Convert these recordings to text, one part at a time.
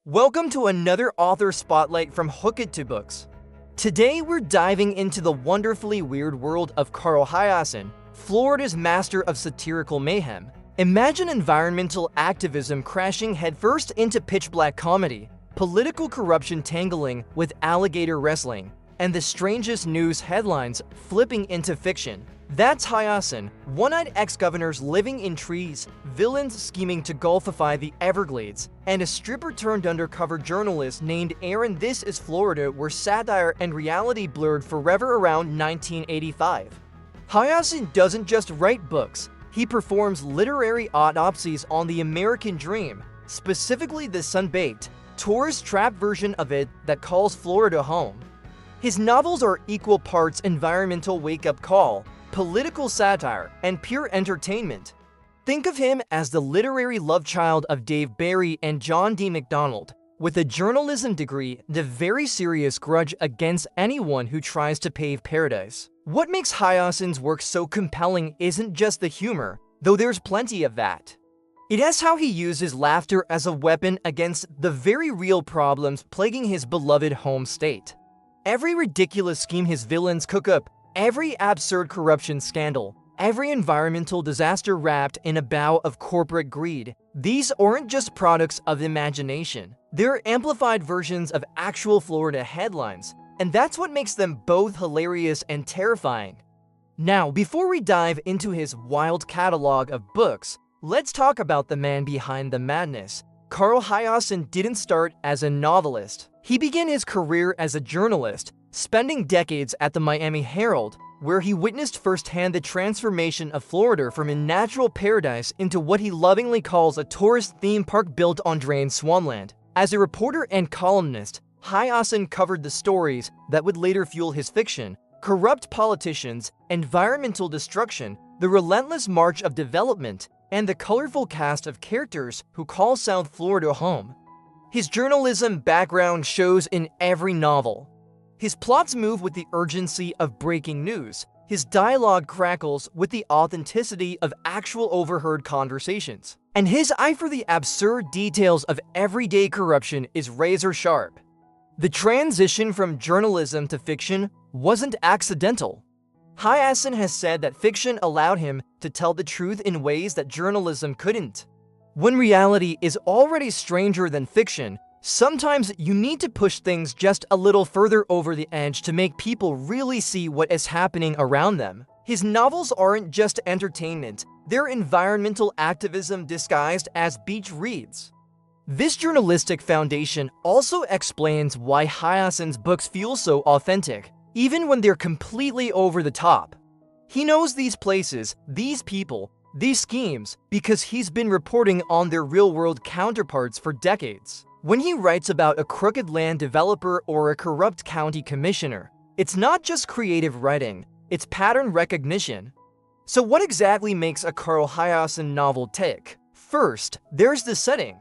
Welcome to another author spotlight from Hook It to Books. Today we're diving into the wonderfully weird world of Carl Hiaasen, Florida's master of satirical mayhem. Imagine environmental activism crashing headfirst into pitch-black comedy, political corruption tangling with alligator wrestling, and the strangest news headlines flipping into fiction. That's Hiaasen, one-eyed ex-governors living in trees, villains scheming to golfify the Everglades, and a stripper-turned-undercover journalist named Aaron. This is Florida, where satire and reality blurred forever around 1985. Hiaasen doesn't just write books, he performs literary autopsies on the American dream, specifically the sun-baked, tourist-trap version of it that calls Florida home. His novels are equal parts environmental wake-up call, political satire, and pure entertainment. Think of him as the literary love child of Dave Barry and John D. MacDonald, with a journalism degree and a very serious grudge against anyone who tries to pave paradise. What makes Hiaasen's work so compelling isn't just the humor, though there's plenty of that. It is how he uses laughter as a weapon against the very real problems plaguing his beloved home state. Every ridiculous scheme his villains cook up, every absurd corruption scandal, every environmental disaster wrapped in a bow of corporate greed, these aren't just products of imagination. They're amplified versions of actual Florida headlines, and that's what makes them both hilarious and terrifying. Now, before we dive into his wild catalog of books, let's talk about the man behind the madness. Carl Hiaasen didn't start as a novelist. He began his career as a journalist, spending decades at the Miami Herald, where he witnessed firsthand the transformation of Florida from a natural paradise into what he lovingly calls a tourist theme park built on drained swampland. As a reporter and columnist, Hiaasen covered the stories that would later fuel his fiction: corrupt politicians, environmental destruction, the relentless march of development, and the colorful cast of characters who call South Florida home. His journalism background shows in every novel. His plots move with the urgency of breaking news. His dialogue crackles with the authenticity of actual overheard conversations. And his eye for the absurd details of everyday corruption is razor sharp. The transition from journalism to fiction wasn't accidental. Hiaasen has said that fiction allowed him to tell the truth in ways that journalism couldn't. When reality is already stranger than fiction, sometimes you need to push things just a little further over the edge to make people really see what is happening around them. His novels aren't just entertainment, they're environmental activism disguised as beach reads. This journalistic foundation also explains why Hiaasen's books feel so authentic, even when they're completely over the top. He knows these places, these people, these schemes, because he's been reporting on their real-world counterparts for decades. When he writes about a crooked land developer or a corrupt county commissioner, it's not just creative writing, it's pattern recognition. So what exactly makes a Carl Hiaasen novel tick? First, there's the setting.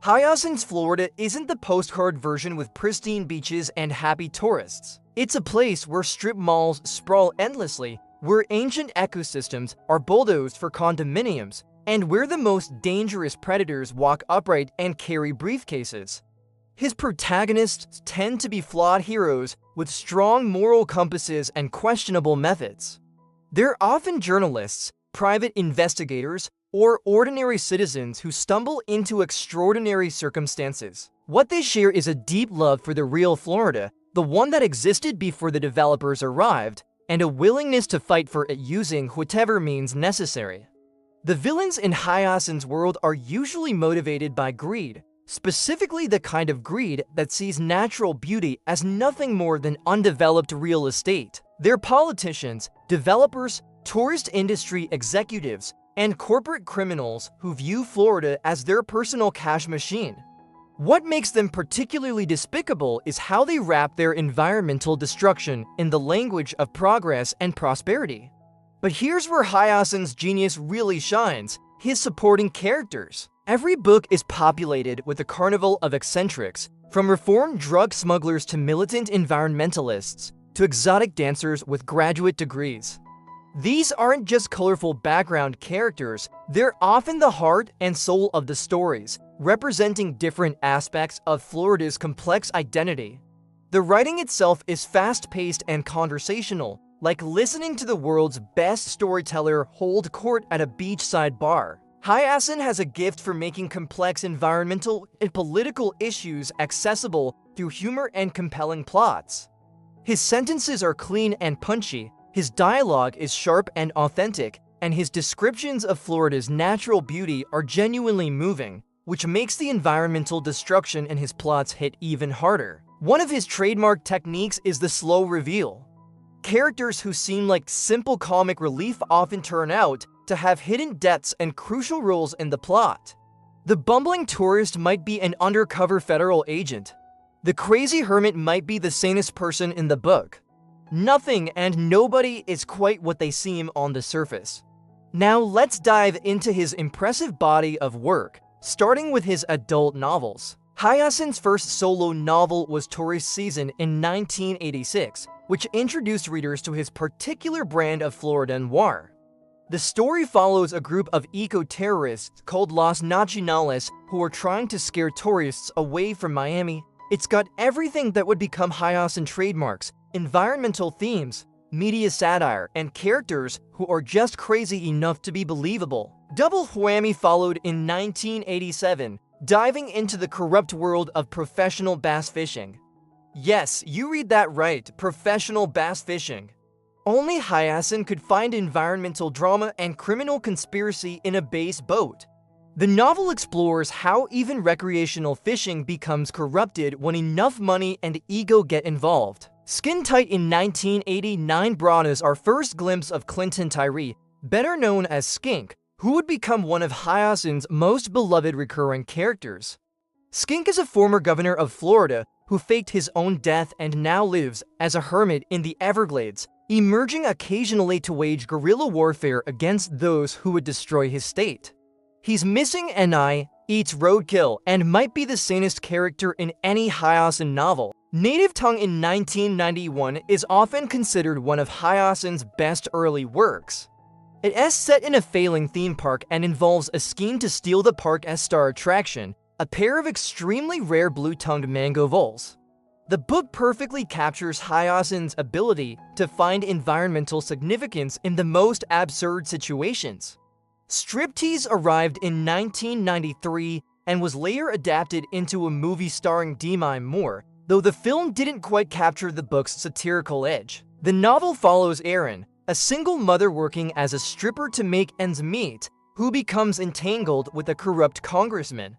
Hiaasen's Florida isn't the postcard version with pristine beaches and happy tourists. It's a place where strip malls sprawl endlessly, where ancient ecosystems are bulldozed for condominiums, and where the most dangerous predators walk upright and carry briefcases. His protagonists tend to be flawed heroes with strong moral compasses and questionable methods. They're often journalists, private investigators, or ordinary citizens who stumble into extraordinary circumstances. What they share is a deep love for the real Florida, the one that existed before the developers arrived, and a willingness to fight for it using whatever means necessary. The villains in Hiaasen's world are usually motivated by greed, specifically the kind of greed that sees natural beauty as nothing more than undeveloped real estate. They're politicians, developers, tourist industry executives, and corporate criminals who view Florida as their personal cash machine. What makes them particularly despicable is how they wrap their environmental destruction in the language of progress and prosperity. But here's where Hiaasen's genius really shines: his supporting characters. Every book is populated with a carnival of eccentrics, from reformed drug smugglers to militant environmentalists, to exotic dancers with graduate degrees. These aren't just colorful background characters, they're often the heart and soul of the stories, representing different aspects of Florida's complex identity. The writing itself is fast-paced and conversational, like listening to the world's best storyteller hold court at a beachside bar. Hiaasen has a gift for making complex environmental and political issues accessible through humor and compelling plots. His sentences are clean and punchy, his dialogue is sharp and authentic, and his descriptions of Florida's natural beauty are genuinely moving, which makes the environmental destruction in his plots hit even harder. One of his trademark techniques is the slow reveal. Characters who seem like simple comic relief often turn out to have hidden depths and crucial roles in the plot. The bumbling tourist might be an undercover federal agent. The crazy hermit might be the sanest person in the book. Nothing and nobody is quite what they seem on the surface. Now let's dive into his impressive body of work, starting with his adult novels. Hiaasen's first solo novel was Tourist Season in 1986, which introduced readers to his particular brand of Florida noir. The story follows a group of eco-terrorists called Los Nacionales who are trying to scare tourists away from Miami. It's got everything that would become Hiaasen trademarks: environmental themes, media satire, and characters who are just crazy enough to be believable. Double Whammy followed in 1987, diving into the corrupt world of professional bass fishing. Yes, you read that right, professional bass fishing. Only Hiaasen could find environmental drama and criminal conspiracy in a bass boat. The novel explores how even recreational fishing becomes corrupted when enough money and ego get involved. Skin Tight in 1989 brought us our first glimpse of Clinton Tyree, better known as Skink, who would become one of Hiaasen's most beloved recurring characters. Skink is a former governor of Florida who faked his own death and now lives as a hermit in the Everglades, emerging occasionally to wage guerrilla warfare against those who would destroy his state. He's missing an eye, eats roadkill, and might be the sanest character in any Hiaasen novel. Native Tongue in 1991 is often considered one of Hiaasen's best early works. It is set in a failing theme park and involves a scheme to steal the park as star attraction, a pair of extremely rare blue-tongued mango voles. The book perfectly captures Hiaasen's ability to find environmental significance in the most absurd situations. Striptease arrived in 1993 and was later adapted into a movie starring Demi Moore, though the film didn't quite capture the book's satirical edge. The novel follows Erin, a single mother working as a stripper to make ends meet, who becomes entangled with a corrupt congressman.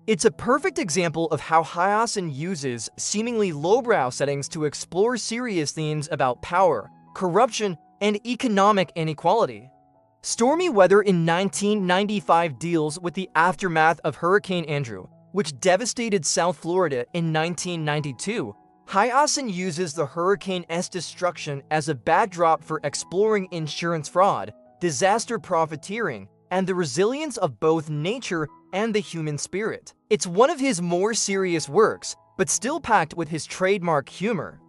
It's a perfect example of how Hiaasen uses seemingly lowbrow settings to explore serious themes about power, corruption, and economic inequality. Stormy Weather in 1995 deals with the aftermath of Hurricane Andrew, which devastated South Florida in 1992. Hiaasen uses the hurricane's destruction as a backdrop for exploring insurance fraud, disaster profiteering, and the resilience of both nature and the human spirit. It's one of his more serious works, but still packed with his trademark humor.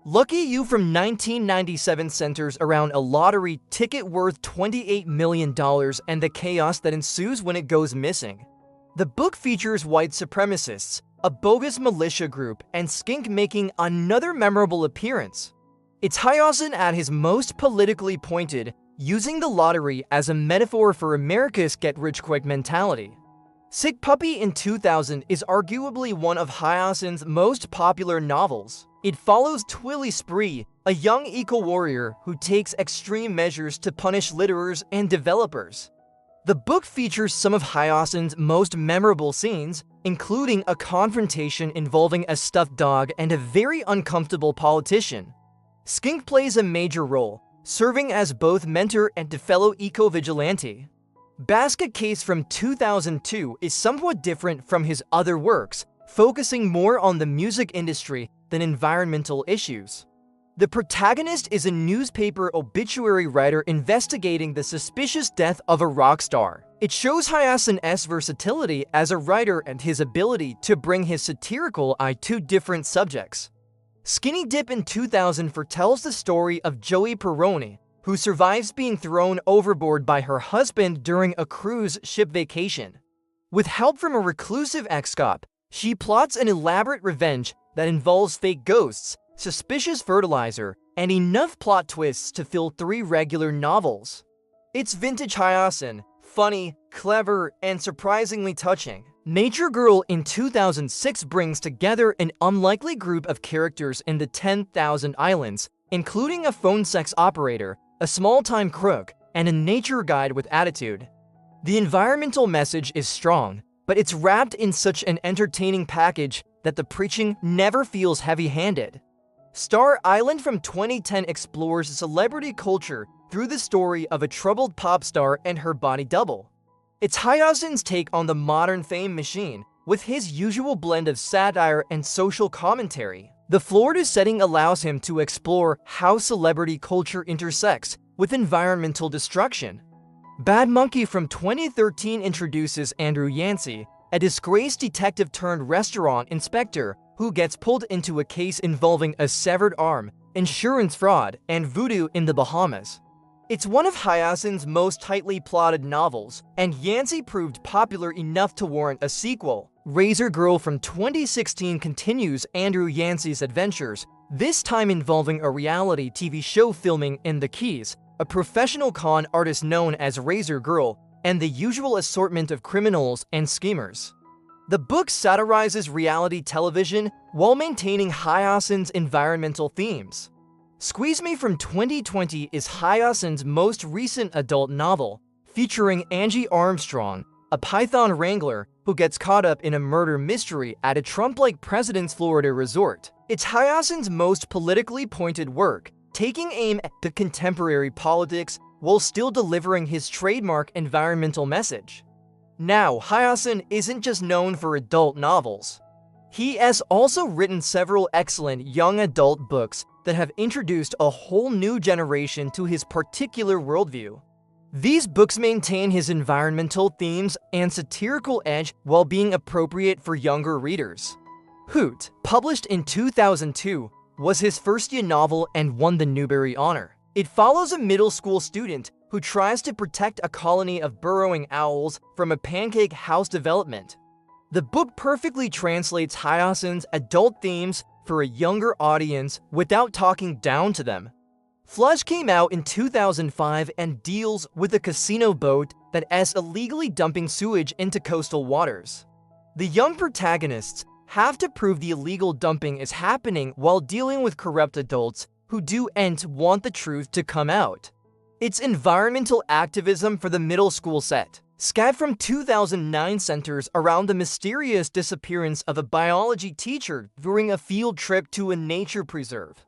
Lucky You from 1997 centers around a lottery ticket worth $28 million and the chaos that ensues when it goes missing. The book features white supremacists, a bogus militia group, and Skink making another memorable appearance. It's Hiaasen at his most politically pointed, using the lottery as a metaphor for America's get-rich-quick mentality. Sick Puppy in 2000 is arguably one of Hiaasen's most popular novels. It follows Twilly Spree, a young eco-warrior who takes extreme measures to punish litterers and developers. The book features some of Hiaasen's most memorable scenes, including a confrontation involving a stuffed dog and a very uncomfortable politician. Skink plays a major role, serving as both mentor and fellow eco-vigilante. Basket Case from 2002 is somewhat different from his other works, focusing more on the music industry than environmental issues. The protagonist is a newspaper obituary writer investigating the suspicious death of a rock star. It shows Hiaasen's versatility as a writer and his ability to bring his satirical eye to different subjects. Skinny Dip in 2000 foretells the story of Joey Perrone, who survives being thrown overboard by her husband during a cruise ship vacation. With help from a reclusive ex-cop, she plots an elaborate revenge that involves fake ghosts, suspicious fertilizer, and enough plot twists to fill 3 regular novels. It's vintage Hiaasen, funny, clever, and surprisingly touching. Nature Girl in 2006 brings together an unlikely group of characters in the 10,000 Islands, including a phone sex operator, a small-time crook, and a nature guide with attitude. The environmental message is strong, but it's wrapped in such an entertaining package that the preaching never feels heavy-handed. Star Island from 2010 explores celebrity culture through the story of a troubled pop star and her body double. It's Hiaasen's take on the modern fame machine, with his usual blend of satire and social commentary. The Florida setting allows him to explore how celebrity culture intersects with environmental destruction. Bad Monkey from 2013 introduces Andrew Yancey, a disgraced detective-turned-restaurant inspector who gets pulled into a case involving a severed arm, insurance fraud, and voodoo in the Bahamas. It's one of Hiaasen's most tightly plotted novels, and Yancey proved popular enough to warrant a sequel. Razor Girl from 2016 continues Andrew Yancey's adventures, this time involving a reality TV show filming in the Keys, a professional con artist known as Razor Girl, and the usual assortment of criminals and schemers. The book satirizes reality television while maintaining Hiaasen's environmental themes. Squeeze Me from 2020 is Hiaasen's most recent adult novel, featuring Angie Armstrong, a python wrangler who gets caught up in a murder mystery at a Trump-like president's Florida resort. It's Hiaasen's most politically pointed work, taking aim at the contemporary politics while still delivering his trademark environmental message. Now, Hiaasen isn't just known for adult novels. He has also written several excellent young adult books that have introduced a whole new generation to his particular worldview. These books maintain his environmental themes and satirical edge while being appropriate for younger readers. Hoot, published in 2002, was his first novel and won the Newbery Honor. It follows a middle school student who tries to protect a colony of burrowing owls from a pancake house development. The book perfectly translates Hiaasen's adult themes for a younger audience without talking down to them. Flush came out in 2005 and deals with a casino boat that is illegally dumping sewage into coastal waters. The young protagonists have to prove the illegal dumping is happening while dealing with corrupt adults who do and want the truth to come out. It's environmental activism for the middle school set. Scat from 2009 centers around the mysterious disappearance of a biology teacher during a field trip to a nature preserve.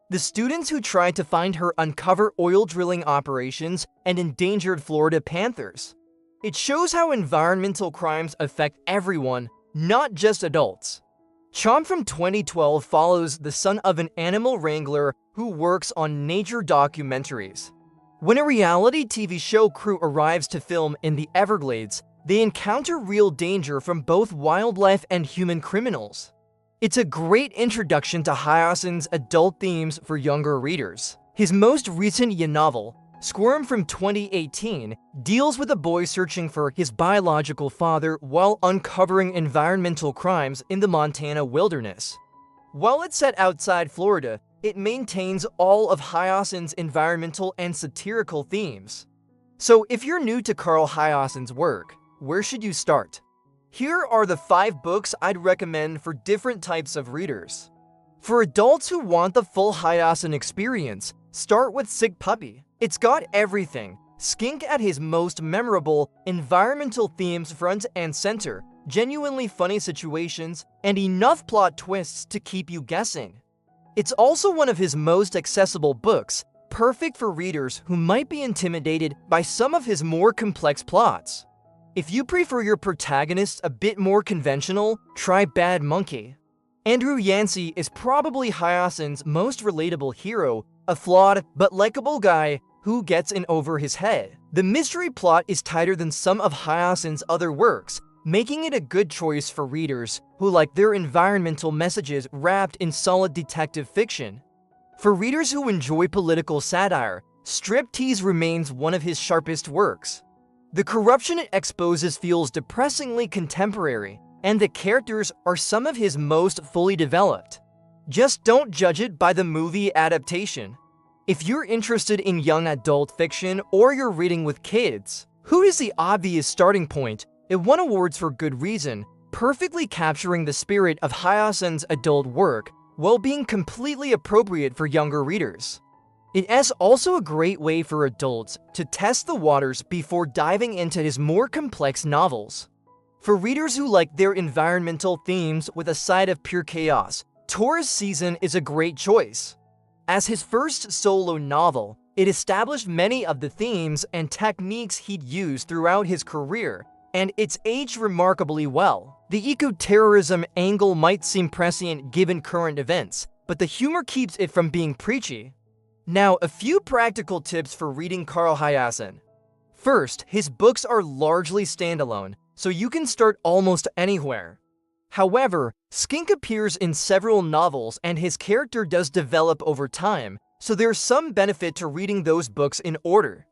The students who try to find her uncover oil drilling operations and endangered Florida panthers. It shows how environmental crimes affect everyone, not just adults. Chomp from 2012 follows the son of an animal wrangler who works on nature documentaries. When a reality TV show crew arrives to film in the Everglades, they encounter real danger from both wildlife and human criminals. It's a great introduction to Hiaasen's adult themes for younger readers. His most recent novel, Squirm from 2018, deals with a boy searching for his biological father while uncovering environmental crimes in the Montana wilderness. While it's set outside Florida, it maintains all of Hiaasen's environmental and satirical themes. So if you're new to Carl Hiaasen's work, where should you start? Here are the 5 books I'd recommend for different types of readers. For adults who want the full Hiaasen experience, start with Sick Puppy. It's got everything. Skink at his most memorable, environmental themes front and center, genuinely funny situations, and enough plot twists to keep you guessing. It's also one of his most accessible books, perfect for readers who might be intimidated by some of his more complex plots. If you prefer your protagonists a bit more conventional, try Bad Monkey. Andrew Yancey is probably Hiaasen's most relatable hero, a flawed but likable guy who gets in over his head. The mystery plot is tighter than some of Hiaasen's other works, making it a good choice for readers who like their environmental messages wrapped in solid detective fiction. For readers who enjoy political satire, Striptease remains one of his sharpest works. The corruption it exposes feels depressingly contemporary, and the characters are some of his most fully developed. Just don't judge it by the movie adaptation. If you're interested in young adult fiction or you're reading with kids, Who is the obvious starting point? It won awards for good reason, perfectly capturing the spirit of Hiaasen's adult work while being completely appropriate for younger readers. It is also a great way for adults to test the waters before diving into his more complex novels. For readers who like their environmental themes with a side of pure chaos, Tourist Season is a great choice. As his first solo novel, it established many of the themes and techniques he'd used throughout his career, and it's aged remarkably well. The eco-terrorism angle might seem prescient given current events, but the humor keeps it from being preachy. Now, a few practical tips for reading Carl Hiaasen. First, his books are largely standalone, so you can start almost anywhere. However, Skink appears in several novels and his character does develop over time, so there's some benefit to reading those books in order.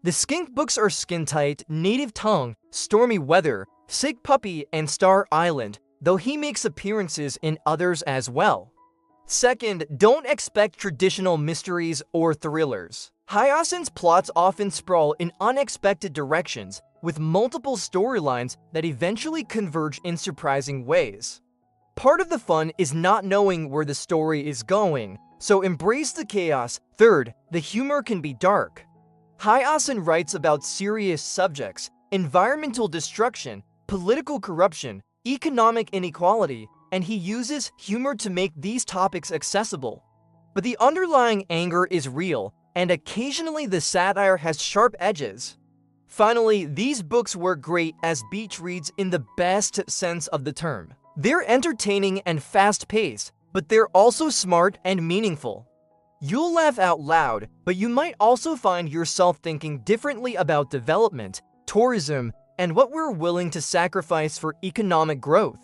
The Skink books are Skin Tight, Native Tongue, Stormy Weather, Sick Puppy, and Star Island, though he makes appearances in others as well. Second, don't expect traditional mysteries or thrillers. Hiaasen's plots often sprawl in unexpected directions, with multiple storylines that eventually converge in surprising ways. Part of the fun is not knowing where the story is going, so embrace the chaos. Third, the humor can be dark. Hiaasen writes about serious subjects: environmental destruction, political corruption, economic inequality, and he uses humor to make these topics accessible. But the underlying anger is real, and occasionally the satire has sharp edges. Finally, these books work great as beach reads in the best sense of the term. They're entertaining and fast-paced, but they're also smart and meaningful. You'll laugh out loud, but you might also find yourself thinking differently about development, tourism, and what we're willing to sacrifice for economic growth.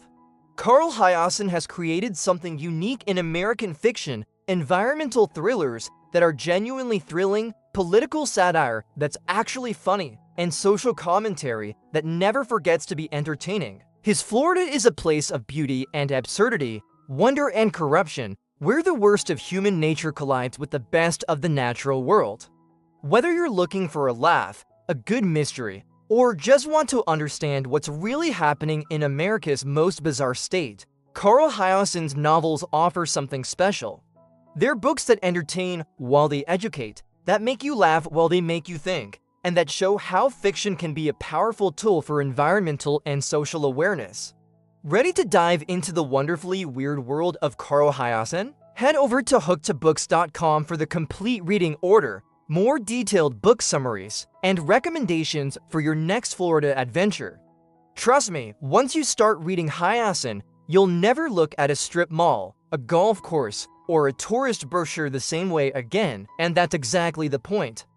Carl Hiaasen has created something unique in American fiction: environmental thrillers that are genuinely thrilling, political satire that's actually funny, and social commentary that never forgets to be entertaining. His Florida is a place of beauty and absurdity, wonder and corruption, where the worst of human nature collides with the best of the natural world. Whether you're looking for a laugh, a good mystery, or just want to understand what's really happening in America's most bizarre state, Carl Hiaasen's novels offer something special. They're books that entertain while they educate, that make you laugh while they make you think, and that show how fiction can be a powerful tool for environmental and social awareness. Ready to dive into the wonderfully weird world of Carl Hiaasen? Head over to hookedtobooks.com for the complete reading order, more detailed book summaries, and recommendations for your next Florida adventure. Trust me, once you start reading Hiaasen, you'll never look at a strip mall, a golf course, or a tourist brochure the same way again, and that's exactly the point.